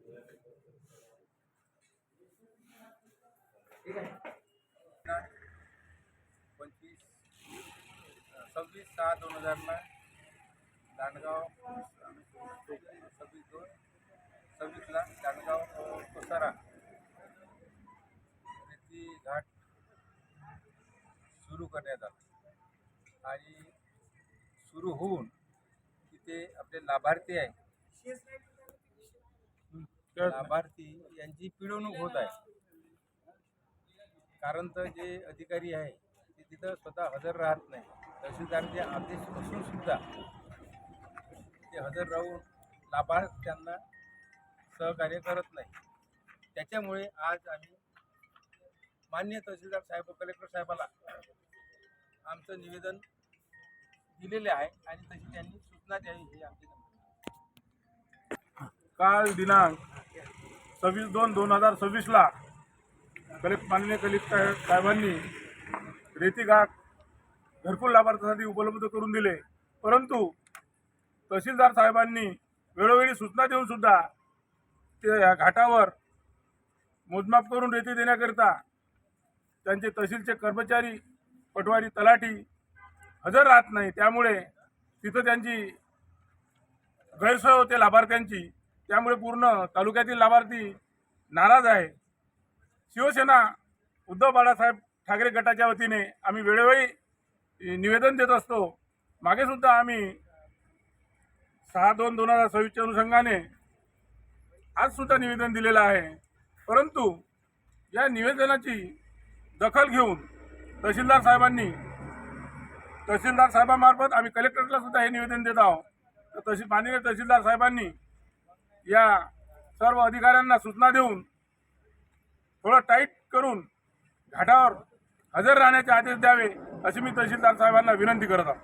26/6/2000 दांडगाव 26/2/26 दांडगाव कोसारा रेती घाट सुरू करण्यात आला आणि सुरू होऊन तिथे आपले लाभार्थी आहे, लाभार्थी यांची पिळवणूक होत आहे. कारण तर जे अधिकारी आहे ते तिथं स्वतः हजर राहत नाही. तहसीलदारचे आदेश असून सुद्धा ते हजर राहून लाभार्थ्यांना सहकार्य करत नाही. त्याच्यामुळे आज आम्ही माननीय तहसीलदार साहेब, कलेक्टर साहेबाला आमचं निवेदन दिलेले आहे आणि तशी त्यांनी सूचना द्यावी ही आमची. काल दिनांक 26/2/2026 माननीय कलेक्टर साहेबांनी रेती घाट घरकुल लाभार्थ्यांसाठी उपलब्ध करून दिले, परंतु तहसीलदार साहेबांनी वेळोवेळी सूचना देऊन सुद्धा ते या घाटावर मोजमाप करून रेती देण्याकरिता त्यांचे तहसीलचे कर्मचारी, पटवारी, तलाठी हजर राहत नाही. त्यामुळे तिथं त्यांची गैरसोय होते लाभार्थ्यांची. त्यामुळे पूर्ण तालुक्यातील लाभार्थी नाराज आहे. शिवसेना उद्धव बाळासाहेब ठाकरे गटाच्या वतीने आम्ही वेळोवेळी निवेदन देत असतो. मागे सुद्धा आम्ही 6/2/2026 अनुषंगाने आज सुद्धा निवेदन दिलेलं आहे, परंतु या निवेदनाची दखल घेऊन तहसीलदार साहेबांमार्फत आम्ही कलेक्टरला सुद्धा हे निवेदन देत आहोत. तर माननीय तहसीलदार साहेबांनी या सर्व अधिकाऱ्यांना सूचना देऊन थोडं टाईट करून घाटावर हजर राहण्याचे आदेश द्यावे अशी मी तहसीलदार साहेबांना विनंती करत आहोत.